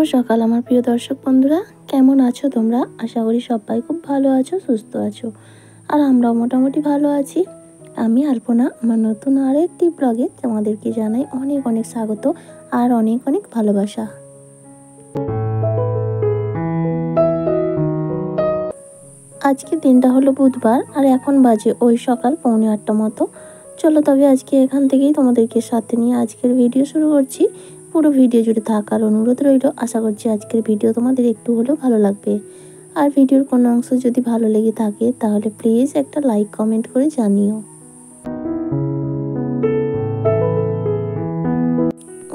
শুভ সকাল আমার প্রিয় দর্শক বন্ধুরা, কেমন আছো তোমরা? আশা করি সবাই খুব ভালো আছো, সুস্থ আছো। আর আমরাও মোটামুটি ভালো আছি। আমি আলপনা আমার নতুন আরও একটি ব্লগে তোমাদেরকে জানাই অনেক অনেক স্বাগত আর অনেক অনেক ভালোবাসা। আজকে দিনটা হলো বুধবার আর এখন বাজে ওই সকাল 7:45 মতো। চলো তবে আজকে এখান থেকেই তোমাদেরকে সাথে নিয়ে আজকের ভিডিও শুরু করছি। পুরো ভিডিও জুড়ে থাকার অনুরোধ রইল। আশা করছি আজকের ভিডিও তোমাদের একটু হলেও ভালো লাগবে। আর ভিডিওর কোনো অংশ যদি ভালো লেগে থাকে তাহলে প্লিজ একটা লাইক কমেন্ট করে জানিও।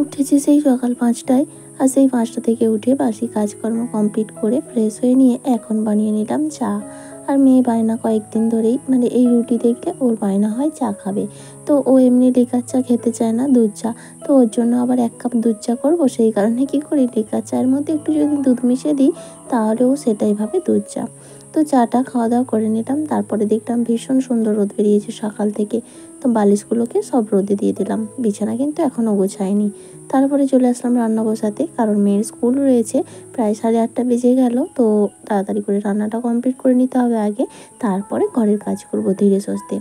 উঠেছি সেই সকাল 5টায়, আর সেই 5টা থেকে উঠে বাসি কাজকর্ম কমপ্লিট করে ফ্রেশ হয়ে নিয়ে এখন বানিয়ে নিলাম চা। আর মেয়ে বায়না কয়েকদিন ধরেই এই রুটি দেখলে ওর বায়না হয় চা খাবে। তো ও এমনি লিকার চা খেতে চায় না, দুধ চা। তো ওর জন্য আবার 1 কাপ দুধ চা করবো, সেই কারণে কি করি, লিকার চায়ের মধ্যে একটু যদি দুধ মিশিয়ে দিই তাহলে ও সেটাই ভাবে দুধ চা। তো চাটা খাওয়া দাওয়া করে নিলাম। তারপরে দেখলাম ভীষণ সুন্দর রোদ বেরিয়েছে সকাল থেকে। তো বালিশগুলোকে সব রোদে দিয়ে দিলাম, বিছানা কিন্তু এখনও গোছায়নি। তারপরে চলে আসলাম রান্না বসাতে, কারণ মেয়ের স্কুল রয়েছে। প্রায় 8:30 বেজে গেল। তো তাড়াতাড়ি করে রান্নাটা কমপ্লিট করে নিতে হবে আগে, তারপরে ঘরের কাজ করব ধীরে সুস্থে।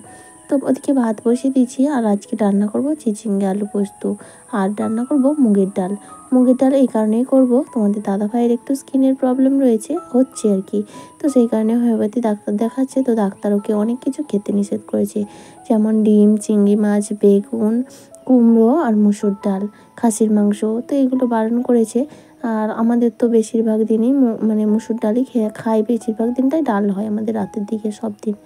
তো ওদিকে ভাত বসিয়ে দিয়েছি। আর আজকে রান্না করব চিচিঙ্গে আলু পোস্ত, আর রান্না করব মুগের ডাল। মুগের ডাল এই কারণেই করব, তোমাদের দাদা ভাইয়ের একটু স্কিনের প্রবলেম হচ্ছে আর কি। তো সেই কারণে হোমিওপ্যাথি ডাক্তার দেখাচ্ছে। তো ডাক্তার ওকে অনেক কিছু খেতে নিষেধ করেছে, যেমন ডিম, চিংড়ি মাছ, বেগুন, কুমড়ো আর মুসুর ডাল, খাসির মাংস। তো এগুলো বারণ করেছে। আর আমাদের তো বেশিরভাগ দিনই মুসুর ডালই খাই, বেশিরভাগ দিনটাই ডাল হয় আমাদের রাতের দিকে সব দিন।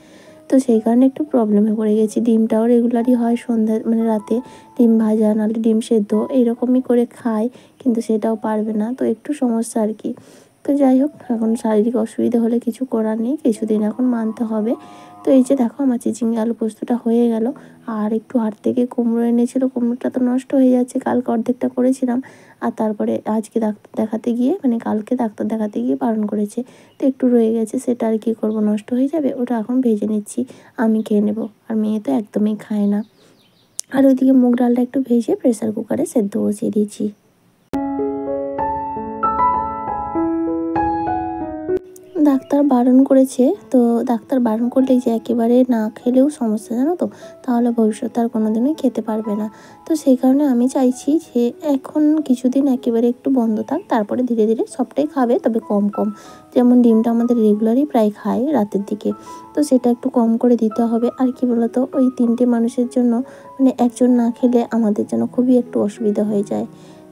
তো সেই কারণে একটু প্রবলেমে পড়ে গেছি। ডিমটাও রেগুলারই হয় সন্ধ্যা রাতে, ডিম ভাজা নাহলে ডিম সেদ্ধ এইরকমই করে খাই, কিন্তু সেটাও পারবে না। তো একটু সমস্যা আর কি। তো যাই হোক, এখন শারীরিক অসুবিধা হলে কিছু করার নেই, কিছুদিন এখন মানতে হবে। তো এই যে দেখো আমার চিচিঙ্গে আলু পোস্তটা হয়ে গেল। আর একটু হাট থেকে কুমড়ো এনেছিল, কুমড়োটা তো নষ্ট হয়ে যাচ্ছে, কালকে অর্ধেকটা করেছিলাম। আর তারপরে আজকে ডাক্তার দেখাতে গিয়ে কালকে ডাক্তার দেখাতে গিয়ে বারণ করেছে। তো একটু রয়ে গেছে, সেটা আর কি করব, নষ্ট হয়ে যাবে। ওটা এখন ভেজে নিচ্ছি, আমি খেয়ে নেব। আর মেয়ে তো একদমই খায় না। আর ওইদিকে মুগ ডালটা একটু ভেজে প্রেসার কুকারে সেদ্ধ বসিয়ে দিয়েছি। ডাক্তার বারণ করেছে। তো ডাক্তার বারণ করলে যে একেবারে না খেলেও সমস্যা, জানো তো, তাহলে ভবিষ্যতে আর কোনোদিনই খেতে পারবে না। তো সেই কারণে আমি চাইছি যে এখন কিছুদিন একেবারে একটু বন্ধ থাক, তারপরে ধীরে ধীরে সবটাই খাবে, তবে কম কম। যেমন ডিমটা আমাদের রেগুলারই প্রায় খায় রাতের দিকে, তো সেটা একটু কম করে দিতে হবে। আর কি বলতো, ওই 3টে মানুষের জন্য একজন না খেলে আমাদের জন্য খুবই একটু অসুবিধা হয়ে যায়।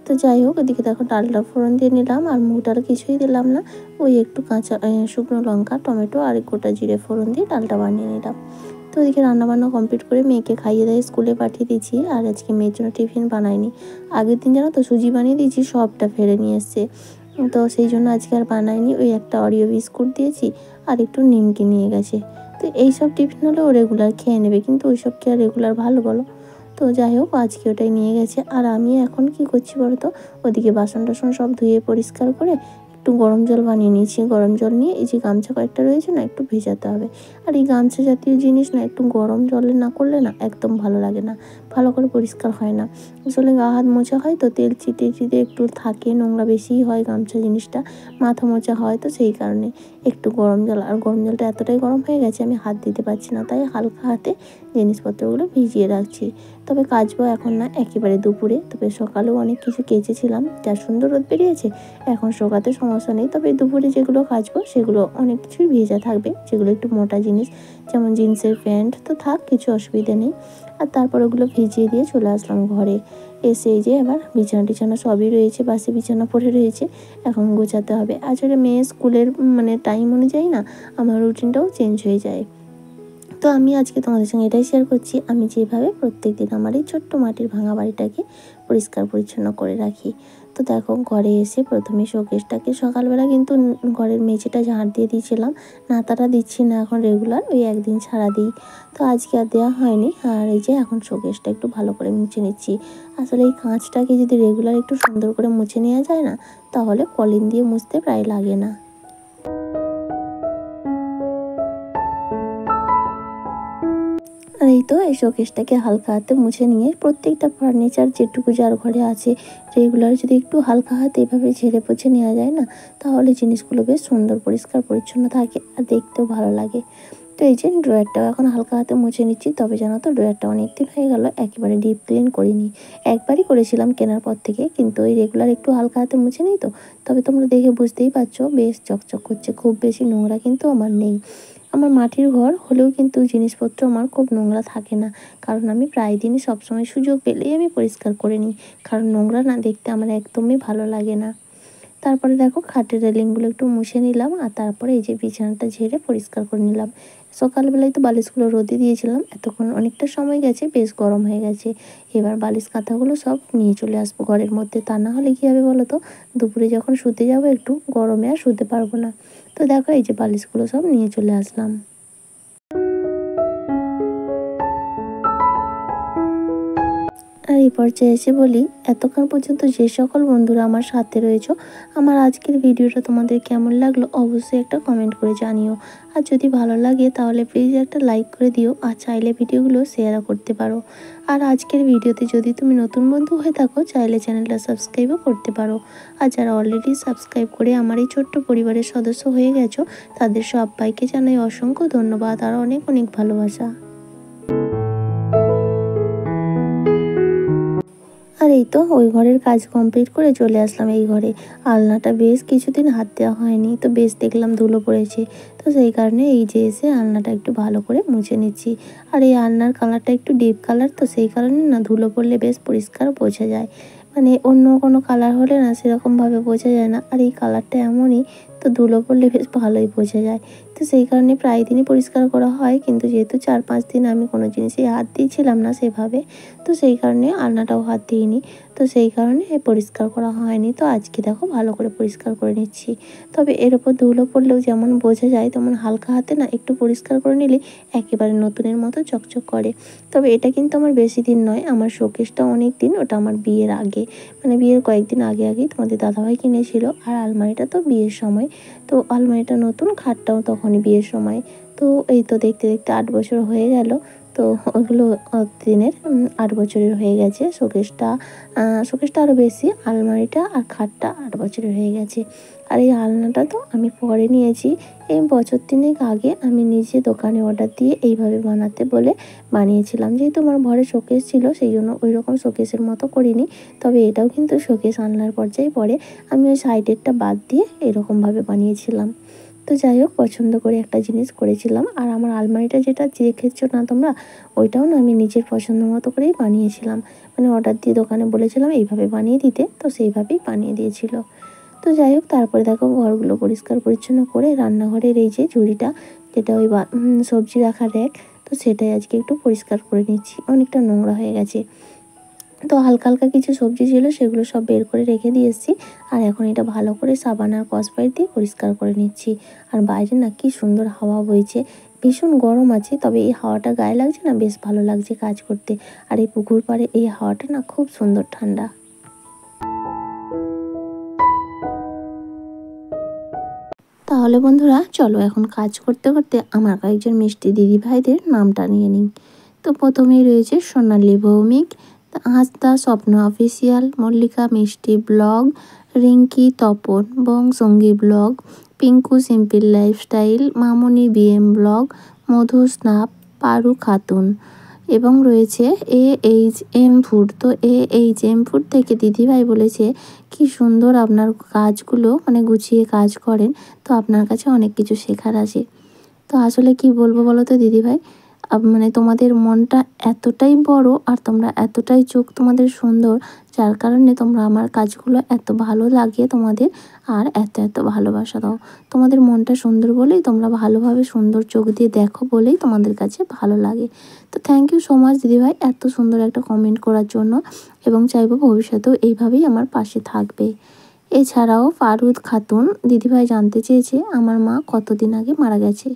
তো যাই হোক, ওদিকে দেখো ডালটা ফোড়ন দিয়ে নিলাম, আর মুগ ডাল কিছুই দিলাম না। ওই একটু কাঁচা শুকনো লঙ্কা, টমেটো আর গোটা জিরে ফোড়ন দিয়ে ডালটা বানিয়ে নিলাম। তো ওদিকে রান্নাবান্না কমপ্লিট করে মেয়েকে খাইয়ে দিয়ে স্কুলে পাঠিয়ে দিয়েছি। আর আজকে মেয়ের জন্য টিফিন বানাইনি। আগের দিন জানো তো সুজি বানিয়ে দিয়েছি, সবটা ফেলে নিয়ে এসছে। তো সেই জন্য আজকে আর বানাইনি। ওই একটা অরিও বিস্কুট দিয়েছি আর একটু নিমকি নিয়ে গেছে। তো এইসব টিফিন হলে ও রেগুলার খেয়ে নেবে, কিন্তু ওইসব কি আর রেগুলার ভালো বলো? তো যাই হোক, আজকে ওটাই নিয়ে গেছে। আর আমি এখন কি করছি বলো তো, ওদিকে বাসন টাসন সব ধুয়ে পরিষ্কার করে একটু গরম জল বানিয়ে নিয়েছি। গরম জল নিয়ে এই যে গামছা কয়েকটা রয়েছে না, একটু ভেজাতে হবে। আর এই গামছা জাতীয় জিনিস না একটু গরম জলে না করলে না একদম ভালো লাগে না, ভালো করে পরিষ্কার হয় না। আসলে গা হাত মোছা হয় তো তেল চিটে চিটে একটু থাকে, নোংরা বেশিই হয় গামছা জিনিসটা, মাথা মোছা হয়, তো সেই কারণে একটু গরম জল। আর গরম জলটা এতটাই গরম হয়ে গেছে আমি হাত দিতে পারছি না, তাই হালকা হাতে জিনিসপত্রগুলো ভিজিয়ে রাখছি। তবে কাচবো এখন না, একেবারে দুপুরে। তবে সকালেও অনেক কিছু কেচেছিলাম, যা সুন্দর রোদ বেরিয়েছে, এখন শোকাতে সমস্যা নেই। তবে দুপুরে যেগুলো কাচবো সেগুলো অনেক কিছুই ভেজা থাকবে, যেগুলো একটু মোটা জিনিস, যেমন জিন্সের প্যান্ট, তো থাক, কিছু অসুবিধা নেই। আর তারপর ওগুলো ভিজিয়ে দিয়ে চলে আসলাম ঘরে। এসে এই যে আবার বিছানা টিছানা সবই রয়েছে, বাসি বিছানা পড়ে রয়েছে, এখন গোছাতে হবে। আসলে মেয়ে স্কুলের টাইম অনুযায়ী না আমার রুটিনটাও চেঞ্জ হয়ে যায়। তো আমি আজকে তোমাদের সঙ্গে এটাই শেয়ার করছি, আমি যেভাবে প্রত্যেকদিন আমার এই ছোট্ট মাটির ভাঙা বাড়িটাকে পরিষ্কার পরিচ্ছন্ন করে রাখি। তো দেখো, ঘরে এসে প্রথমে শোকেসটাকে সকালবেলা কিন্তু ঘরের মেঝেটা ঝাড় দিয়ে দিয়েছিলাম, নাতাটা দিচ্ছি না এখন রেগুলার, ওই একদিন ছাড়া দিই। তো আজকে আর দেওয়া হয়নি। আর এই যে এখন শোকেসটা একটু ভালো করে মুছে নিচ্ছি। আসলে এই কাঁচটাকে যদি রেগুলার একটু সুন্দর করে মুছে নেওয়া যায় না, তাহলে কলিন দিয়ে মুছতে প্রায় লাগে না। আর এই তো এই শোকেসটাকে হালকা হাতে মুছে নিয়ে প্রত্যেকটা ফার্নিচার যেটুকু যার ঘরে আছে রেগুলার যদি একটু হালকা হাতে এভাবে ঝেড়ে পোছে নেওয়া যায় না, তাহলে জিনিসগুলো বেশ সুন্দর পরিষ্কার পরিচ্ছন্ন থাকে আর দেখতেও ভালো লাগে। তো এই যে ড্রয়ারটাও এখন হালকা হাতে মুছে নিচ্ছি। তবে জানো তো ড্রয়ারটা অনেক দিন হয়ে গেল একেবারে ডিপ ক্লিন করিনি। একবারই করেছিলাম কেনার পর থেকে, কিন্তু ওই রেগুলার একটু হালকা হাতে মুছে নিই তো। তবে তোমরা দেখে বুঝতেই পারছো বেশ চকচক করছে, খুব বেশি নোংরা কিন্তু আমার নেই। আমার মাটির ঘর হলেও কিন্তু জিনিসপত্র আমার খুব নোংরা থাকে না, কারণ আমি প্রায় দিনই সবসময় সুযোগ পেলেই আমি পরিষ্কার করে নিই, কারণ নোংরা না দেখতে আমার একদমই ভালো লাগে না। তারপরে দেখো খাটের রেলিংগুলো একটু মুছে নিলাম, আর তারপরে এই যে বিছানাটা ঝেড়ে পরিষ্কার করে নিলাম। সকালবেলায় তো বালিশগুলো রোদে দিয়েছিলাম, এতক্ষণ অনেকটা সময় গেছে, বেশ গরম হয়ে গেছে। এবার বালিশ কাঁথাগুলো সব নিয়ে চলে আসবো ঘরের মধ্যে, তা না হলে কী হবে বলো তো, দুপুরে যখন শুতে যাবো একটু গরমে আর শুতে পারবো না। তো দেখো এই যে বালিশগুলো সব নিয়ে চলে আসলাম। আর এই পর্যায়ে এসে বলি, এতক্ষণ পর্যন্ত যে সকল বন্ধুরা আমার সাথে রয়েছো, আমার আজকের ভিডিওটা তোমাদের কেমন লাগলো অবশ্যই একটা কমেন্ট করে জানিও। আর যদি ভালো লাগে তাহলে প্লিজ একটা লাইক করে দিও, আর চাইলে ভিডিওগুলো শেয়ারও করতে পারো। আর আজকের ভিডিওতে যদি তুমি নতুন বন্ধু হয়ে থাকো, চাইলে চ্যানেলটা সাবস্ক্রাইবও করতে পারো। আর যারা অলরেডি সাবস্ক্রাইব করে আমার এই ছোট্ট পরিবারের সদস্য হয়ে গেছো, তাদের সবাইকে জানাই অসংখ্য ধন্যবাদ আর অনেক অনেক ভালোবাসা। আর এই তো ওই ঘরের কাজ কমপ্লিট করে চলে আসলাম এই ঘরে। আলনাটা বেশ কিছুদিন হাত দেওয়া হয়নি, তো বেশ দেখলাম ধুলো পড়েছে। তো সেই কারণে এই যে এসে আলনাটা একটু ভালো করে মুছে নিচ্ছি। আর এই আলনার কালারটা একটু ডিপ কালার, তো সেই কারণে না ধুলো পড়লে বেশ পরিষ্কার বোঝা যায়। মানে অন্য কোনো কালার হলে না সেরকমভাবে বোঝা যায় না, আর এই কালারটা এমনই, তো ধুলো পড়লে বেশ ভালোই বোঝা যায়। তো সেই কারণে প্রায় দিনই পরিষ্কার করা হয়, কিন্তু যেহেতু 4-5 দিন আমি কোনো জিনিসে হাত দিয়েছিলাম না সেভাবে, তো সেই কারণে আলনাটাও হাত দিইনি। তো সেই কারণে পরিষ্কার করা হয়নি। তো আজকে দেখো ভালো করে পরিষ্কার করে নিচ্ছি। তবে এর ওপর ধুলো পড়লেও যেমন বোঝা যায়, তেমন হালকা হাতে না একটু পরিষ্কার করে নিলে একেবারে নতুনের মতো চকচক করে। তবে এটা কিন্তু আমার বেশি দিন নয়, আমার শোকেসটা অনেক দিন, ওটা আমার বিয়ের আগে, মানে বিয়ের কয়েকদিন আগে আগেই তোমাদের দাদাভাই কিনেছিল। আর আলমারিটা তো বিয়ের সময়, তো আলমারিটা নতুন, খাটটাও তখনই বিয়ের সময়। তো এই তো দেখতে দেখতে 8 বছর হয়ে গেল। তো ওগুলো দিনের 8 বছরের হয়ে গেছে। শোকেসটা আরও বেশি, আলমারিটা আর খাটটা 8 বছরের হয়ে গেছে। আর এই আলনাটা তো আমি পরে নিয়েছি, এই বছর 3 আগে আমি নিজে দোকানে অর্ডার দিয়ে এইভাবে বানাতে বলে বানিয়েছিলাম। যেহেতু আমার ঘরে শোকেস ছিল সেই জন্য ওই রকম শোকেসের মতো করিনি। তবে এটাও কিন্তু শোকেস আলনার পর্যায়ে পড়ে, আমি ওই সাইডেরটা বাদ দিয়ে এরকমভাবে বানিয়েছিলাম। তো যাই হোক, পছন্দ করে একটা জিনিস করেছিলাম। আর আমার আলমারিটা যেটা দেখেছো না তোমরা, ওইটাও না আমি নিজের পছন্দ মতো করেই বানিয়েছিলাম। মানে অর্ডার দিয়ে দোকানে বলেছিলাম এইভাবে বানিয়ে দিতে, তো সেইভাবেই বানিয়ে দিয়েছিল। তো যাই হোক, তারপরে দেখো ঘরগুলো পরিষ্কার পরিচ্ছন্ন করে রান্নাঘরের এই যে ঝুড়িটা, যেটা ওই সবজি রাখার র্যাক, তো সেটাই আজকে একটু পরিষ্কার করে নিচ্ছি, অনেকটা নোংরা হয়ে গেছে। তো হালকা হালকা কিছু সবজি ছিল, সেগুলো সব বের করে রেখে দিয়ে এসেছি। আর এখন এটা ভালো করে সাবান আর স্কচব্রাইট দিয়ে পরিষ্কার করে নিচ্ছি। আর বাইরে না কি সুন্দর হাওয়া বইছে, ভীষণ গরম আছে, তবে এই হাওয়াটা গায়ে লাগছে না, বেশ ভালো লাগছে কাজ করতে। আর এই পুকুর পাড়ে এই হাওয়াটা না খুব সুন্দর ঠান্ডা। তাহলে বন্ধুরা চলো এখন কাজ করতে করতে আমার কয়েকজন মিষ্টি দিদি ভাইদের নামটা নিয়ে নিই। তো প্রথমেই রয়েছে সোনালী ভৌমিক, হাসদা স্বপ্ন অফিসিয়াল, মল্লিকা মিষ্টি ব্লগ, রিঙ্কি তপন, বংসঙ্গী blog, Pinku simple lifestyle, Mamoni BM blog, Madhu snap, Paru Khatun, এবং রয়েছে AHM ফুড। তো AHM ফুড থেকে দিদিভাই বলেছে কি সুন্দর আপনার কাজগুলো, মানে গুছিয়ে কাজ করেন, তো আপনার কাছে অনেক কিছু শেখার আছে। তো আসলে কি বলবো বলো তো দিদিভাই, মানে তোমাদের মনটা এতটাই বড় আর তোমরা এতটাই চোখ তোমাদের সুন্দর, যার কারণে তোমরা আমার কাজগুলো এত ভালো লাগে তোমাদের, আর এত এত ভালোবাসা দাও। তোমাদের মনটা সুন্দর বলেই, তোমরা ভালোভাবে সুন্দর চোখ দিয়ে দেখো বলেই তোমাদের কাছে ভালো লাগে। তো থ্যাংক ইউ সো মাচ দিদিভাই এত সুন্দর একটা কমেন্ট করার জন্য, এবং চাইবো ভবিষ্যতেও এইভাবেই আমার পাশে থাকবে। এছাড়াও ফারুদ খাতুন দিদিভাই জানতে চেয়েছে আমার মা কতদিন আগে মারা গেছে।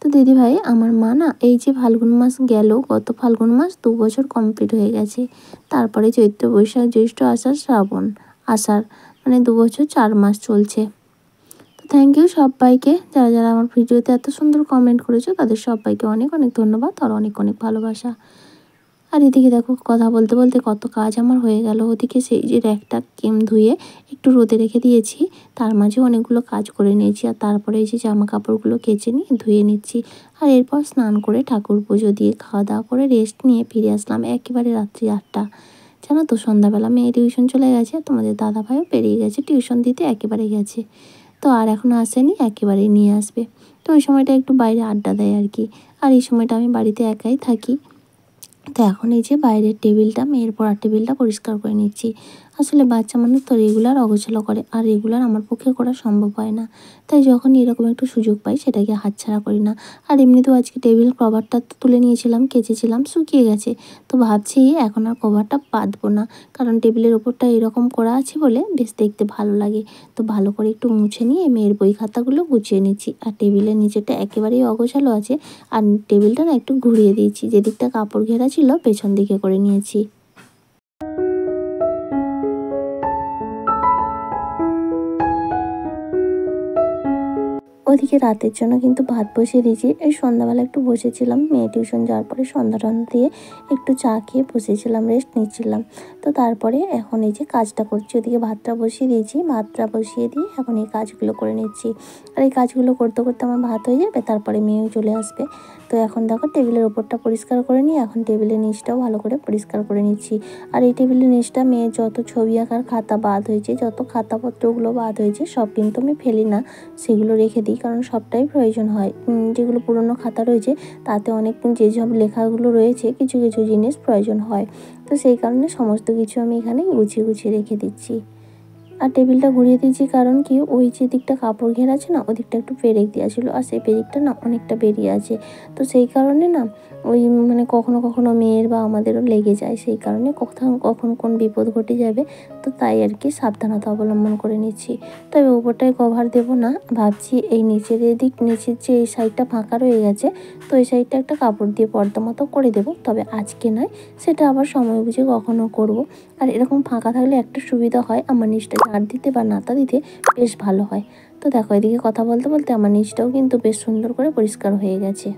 তো দিদিভাই আমার মা না এই যে ফাল্গুন মাস গেল, গত ফাল্গুন মাস 2 বছর কমপ্লিট হয়ে গেছে। তারপরে চৈত্র বৈশাখ জ্যৈষ্ঠ আষাঢ় শ্রাবণ, আষাঢ়, মানে 2 বছর 4 মাস চলছে। তো তো থ্যাংক ইউ সবাইকে, যারা যারা আমার ভিডিওতে এত সুন্দর কমেন্ট করেছো তাদের সবাইকে অনেক অনেক ধন্যবাদ আর অনেক অনেক ভালোবাসা। আর এদিকে দেখো কথা বলতে বলতে কত কাজ আমার হয়ে গেল। ওদিকে সেই যে র্যাকটা ধুয়ে একটু রোদে রেখে দিয়েছি, তার মাঝে অনেকগুলো কাজ করে নিয়েছি। আর তারপরে এই যে জামা কাপড়গুলো কেচে নিয়ে ধুয়ে নিচ্ছি। আর এরপর স্নান করে ঠাকুর পুজো দিয়ে খাওয়া দাওয়া করে রেস্ট নিয়ে ফিরে আসলাম একেবারে রাত্রি 8টা। জানো তো সন্ধ্যাবেলা মেয়ে টিউশন চলে গেছে, তোমাদের দাদাভাইও বেরিয়ে গেছে টিউশন দিতে, একেবারে গেছে। তো আর এখনও আসেনি, একেবারেই নিয়ে আসবে। তো ওই সময়টা একটু বাইরে আড্ডা দেয় আর কি। আর এই সময়টা আমি বাড়িতে একাই থাকি। তো এখন এই যে বাইরের টেবিলটা, মেয়ের পড়ার টেবিলটা পরিষ্কার করে নিচ্ছি। আসলে বাচ্চা মানুষ তো রেগুলার অগোছালো করে, আর রেগুলার আমার পক্ষে করা সম্ভব হয় না। তাই যখন এরকম একটু সুযোগ পাই সেটাকে হাতছাড়া করি না। আর এমনিতেও আজকে টেবিল কভারটা তো তুলে নিয়েছিলাম, কেচেছিলাম, শুকিয়ে গেছে। তো ভাবছি এখন আর কভারটা পাতবো না, কারণ টেবিলের ওপরটা এরকম করা আছে বলে বেশ দেখতে ভালো লাগে। তো ভালো করে একটু মুছে নিয়ে মেয়ের বই খাতাগুলো গুছিয়ে নিচ্ছি। আর টেবিলের নিচেটা একেবারেই অগোছালো আছে। আর টেবিলটা না একটু ঘুরিয়ে দিয়েছি, যেদিকটা কাপড় ঘেরা ছিল পেছন দিকে করে নিয়েছি। ওদিকে রাতের জন্য কিন্তু ভাত বসিয়ে দিয়েছি। এই সন্ধ্যাবেলা একটু বসেছিলাম, মেয়ে টিউশন যাওয়ার পরে সন্ধ্যা টন্ধা দিয়ে একটু চা খেয়ে বসেছিলাম, রেস্ট নিচ্ছিলাম। তো তারপরে এখন এই যে কাজটা করছি, ওদিকে ভাতটা বসিয়ে দিয়েছি, ভাতটা বসিয়ে দিয়ে এখন এই কাজগুলো করে নিচ্ছি। আর এই কাজগুলো করতে করতে আমার ভাত হয়ে যাবে, তারপরে মেয়েও চলে আসবে। তো এখন দেখো টেবিলের ওপরটা পরিষ্কার করে নিয়ে এখন টেবিলের নিচটাও ভালো করে পরিষ্কার করে নিচ্ছি। আর এই টেবিলের নিচটা মেয়ের যত ছবি আঁকার খাতা বাদ হয়েছে, যত খাতাপত্রগুলো বাদ হয়েছে সব কিন্তু আমি ফেলি না, সেগুলো রেখে দিই, কারণ সবটাই প্রয়োজন হয়। যেগুলো পুরনো খাতা রয়েছে তাতে অনেক যেসব লেখাগুলো রয়েছে কিছু কিছু জিনিস প্রয়োজন হয়। তো সেই কারণে সমস্ত কিছু আমি এখানে গুছিয়ে গুছিয়ে রেখে দিচ্ছি। আর টেবিলটা ঘুরিয়ে দিয়েছি কারণ কি, ওই যে দিকটা কাপড় ঘেরা আছে না, ওদিকটা একটু পেরেক দেওয়া ছিল, আর সেই পেরেকটা না অনেকটা বেরিয়ে আছে। তো সেই কারণে না ওই কখনো কখনো মেয়ের বা আমাদেরও লেগে যায়, সেই কারণে কখন কোন বিপদ ঘটে যাবে, তো তাই আর কি সাবধানতা অবলম্বন করে নিচ্ছি। তবে উপরটায় কভার দেবো না, ভাবছি এই নিচের নিচের যে এই সাইডটা ফাঁকা রয়ে গেছে, তো এই সাইডটা একটা কাপড় দিয়ে পর্দা মতো করে দেবো। তবে আজকে নয়, সেটা আবার সময় বুঝে কখনো করব। আর এরকম ফাঁকা থাকলে একটা সুবিধা হয়, আমার নিচটা ঝাড় দিতে বা নাতা দিতে বেশ ভালো হয়। তো দেখো এদিকে কথা বলতে বলতে আমার নিচটাও কিন্তু বেশ সুন্দর করে পরিষ্কার হয়ে গেছে।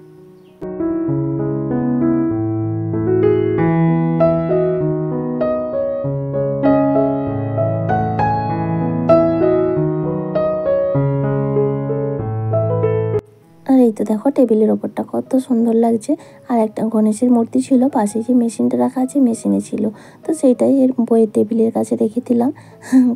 আর এই তো দেখো টেবিলের ওপরটা কত সুন্দর লাগছে। আর একটা গণেশের মূর্তি ছিল পাশে, যে মেশিনটা রাখা আছে মেশিনে ছিল, তো সেইটাই এর বইয়ের টেবিলের কাছে রেখে দিলাম।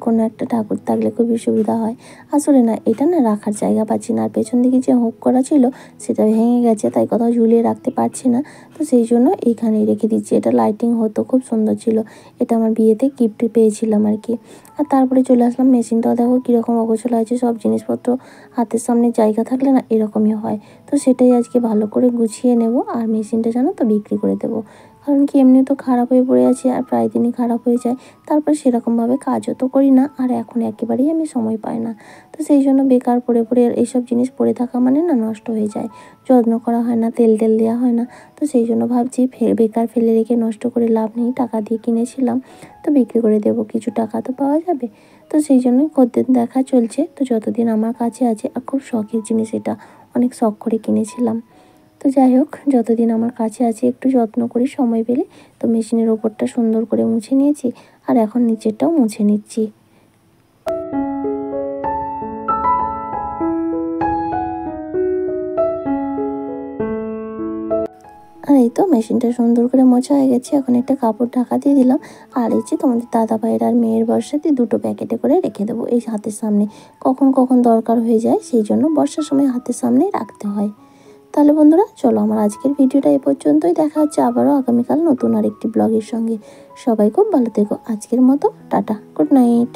কোনো একটা ঠাকুর থাকলে খুবই সুবিধা হয়। আসলে না এটা না রাখার জায়গা পাচ্ছি না, আর পেছন দিকে যে হুক করা ছিল সেটা ভেঙে গেছে, তাই কোথাও ঝুলিয়ে রাখতে পারছি না। তো সেই জন্য এইখানেই রেখে দিচ্ছি। এটা লাইটিং হতো, খুব সুন্দর ছিল। এটা আমার বিয়েতে গিফট পেয়েছিলাম আর কি। আর তারপরে চলে আসলাম, মেশিনটাও দেখো কীরকম অগোছালো আছে। সব জিনিসপত্র হাতের সামনে জায়গা থাকলে না এরকমই হয়। তো সেটাই আজকে ভালো করে গুছিয়ে নেব, আর মেশিনটা জানো তো বিক্রি করে দেবো। কারণ কি এমনি তো খারাপ হয়ে পড়ে আছে, আর প্রায় দিনই খারাপ হয়ে যায়। তারপর সেরকমভাবে কাজও তো করি না, আর এখন একেবারেই আমি সময় পাই না। তো সেই জন্য বেকার পড়ে পড়ে এইসব জিনিস পড়ে থাকা মানে না নষ্ট হয়ে যায়, যত্ন করা হয় না, তেল দেওয়া হয় না। তো সেই জন্য ভাবছি বেকার ফেলে রেখে নষ্ট করে লাভ নেই, টাকা দিয়ে কিনেছিলাম তো বিক্রি করে দেবো, কিছু টাকা তো পাওয়া যাবে। তো সেই জন্যই খদ্দের দেখা চলছে। তো যতদিন আমার কাছে আছে, আর খুব শখের জিনিস এটা, অনেক শখ করে কিনেছিলাম। তো যাই হোক, যতদিন আমার কাছে আছে একটু যত্ন করি সময় পেলে। তো মেশিনের ওপরটা সুন্দর করে মুছে নিয়েছি, আর এখন নিচেরটাও মুছে নিচ্ছি। আর এই তো মেশিনটা সুন্দর করে মোছা হয়ে গেছে, এখন একটা কাপড় ঢাকা দিয়ে দিলাম। আর এই যে তোমাদের দাদা ভাইয়ের আর মেয়ের বর্ষাতে দুটো প্যাকেটে করে রেখে দেবো এই হাতের সামনে, কখন কখন দরকার হয়ে যায়, সেই জন্য বর্ষার সময় হাতের সামনেই রাখতে হয়। তাহলে বন্ধুরা চলো, আমার আজকের ভিডিওটা এ পর্যন্তই। দেখা হচ্ছে আবারও আগামীকাল নতুন আরেকটি ব্লগের সঙ্গে। সবাই খুব ভালো থেকো। আজকের মতো টাটা, গুড নাইট।